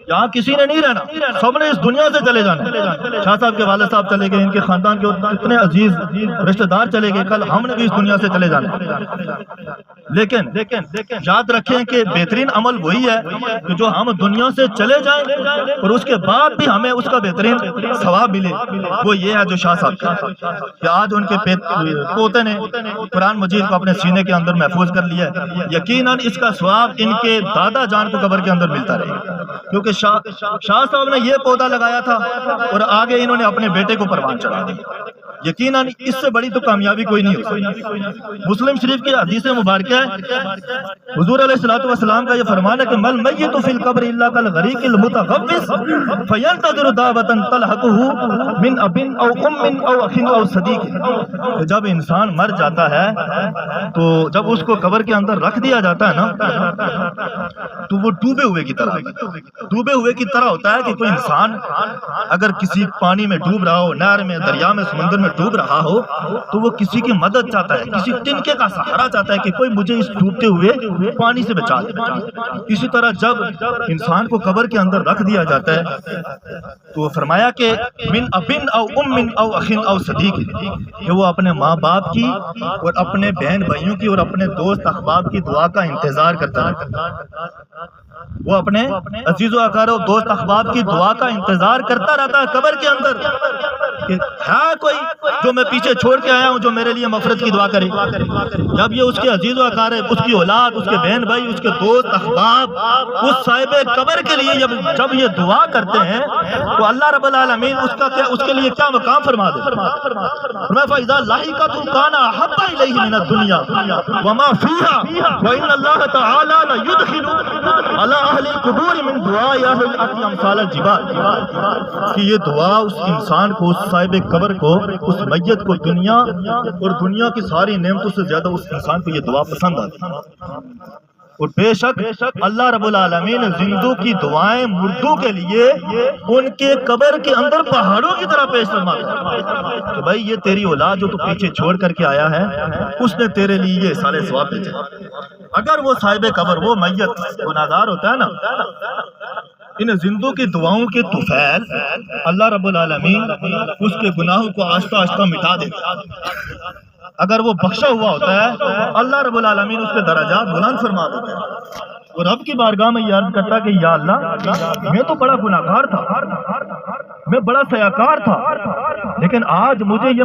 یہاں کسی نے نہیں رہنا، سب نے اس دنیا سے چلے جانا۔ شاہ صاحب کے والد صاحب چلے گئے، ان کے خاندان کے اتنے عزیز رشتہ دار چلے گئے، کل ہم نے بھی اس دنیا سے چلے جانا۔ لیکن یاد رکھیں کہ بہترین عمل وہی ہے کہ جو ہم دنیا سے چلے جائیں اور اس کے بعد بھی ہمیں اس کا بہترین ثواب ملے، وہ یہ ہے جو شاہ صاحب کا کہ آج ان کے پوتے نے قرآن مجید کو اپنے سینے کے اندر محفوظ کر لیا ہے۔ یقیناً اس کا ثواب ان کے دادا جان کو قبر کے اندر ملتا رہے گا، کیونکہ شاہ صاحب نے یہ پودا لگایا تھا اور آگے انہوں نے اپنے بیٹے کو پروان چڑھا دیا۔ یقیناً اس سے بڑی تو کامیابی کوئی نہیں ہو سکتی۔ مسلم شریف کی حدیث مبارکہ ہے، حضور علیہ الصلوۃ والسلام کا یہ فرمان ہے کہ مل میت فی القبر الا کالغریق المتغوص فینتظر دعوۃ تلحقہ من اب او ام او اخ او صدیق۔ جب انسان مر جاتا ہے تو جب اس کو قبر کے اندر رکھ دیا جاتا ہے نا، تو وہ ڈوبے ہوئے کی طرح ہوتا ہے کہ کوئی انسان اگر کسی پانی میں ڈوب رہا ہو، نہر میں، دریا میں، سمندر میں ڈوب رہا ہو، تو وہ کسی کی مدد چاہتا ہے، کسی تنکے کا سہارا چاہتا ہے کہ کوئی مجھے اس ڈوبتے ہوئے پانی سے بچا دے۔ اسی طرح جب انسان کو قبر کے اندر رکھ دیا جاتا ہے تو فرمایا کہ من ابن او ام او اخ او صدیق، کہ وہ اپنے ماں باپ کی اور اپنے بہن بھائیوں کی اور اپنے دوست احباب کی دعا کا انتظار کرتا ہے۔ وہ اپنے عزیز و اقارب دوست احباب کی دعا کا انتظار کرتا رہتا ہے قبر کے اندر کہ ہے کوئی جو میں پیچھے چھوڑ کے آیا ہوں جو میرے لیے مغفرت کی دعا کرے۔ جب یہ اس کے عزیز و اقارب، اس کی اولاد، اس کے بہن بھائی، اس کے دوست احباب اس صاحب قبر کے لیے جب یہ دعا کرتے ہیں تو اللہ رب العالمین اس کے لیے کیا مقام فرما دے۔ فَإِذَا لَحِقَتْهُ كَانَ أَحَبَّ إِلَيْهِ مِنَ الدُّنْيَا وَمَا فِيهَا وَإِنَّ اللَّهَ تَعَالَى لَيُدْخِلُ عَلَى أَهْلِ الْقُبُورِ مِنْ دُعَاءِ أَهْلِ الْأَرْضِ أَمْثَالَ الْجِبَالِ، کہ یہ دعا اس انسان کو، اس صاحب قبر کو، اس میت کو دنیا اور دنیا کی ساری نعمتوں سے زیادہ اس انسان کو یہ دعا پسند آتی ہے۔ اور بے شک اللہ رب العالمین زندوں کی دعائیں مردوں کے لیے ان کے قبر کے اندر پہاڑوں کی طرح پیش فرماتا ہے کہ بھائی یہ تیری اولاد جو تو پیچھے چھوڑ کر کے آیا ہے، اس نے تیرے لیے یہ سارے ثواب بھیجے۔ اگر وہ صاحب قبر، وہ میت گناہگار ہوتا ہے نا، ان زندوں کی دعاؤں کے طفیل اللہ رب العالمین اس کے گناہوں کو آہستہ آہستہ مٹا دیتا ہے۔ اگر وہ بخشا ہوا ہوتا ہے اللہ رب العالمین اس کے درجات بلند فرما دیتا ہے۔ اور رب کی بارگاہ میں یہ عرض کرتا کہ یا اللہ، میں تو بڑا گناہگار تھا، میں بڑا سیاکار تھا، لیکن آج مجھے یہ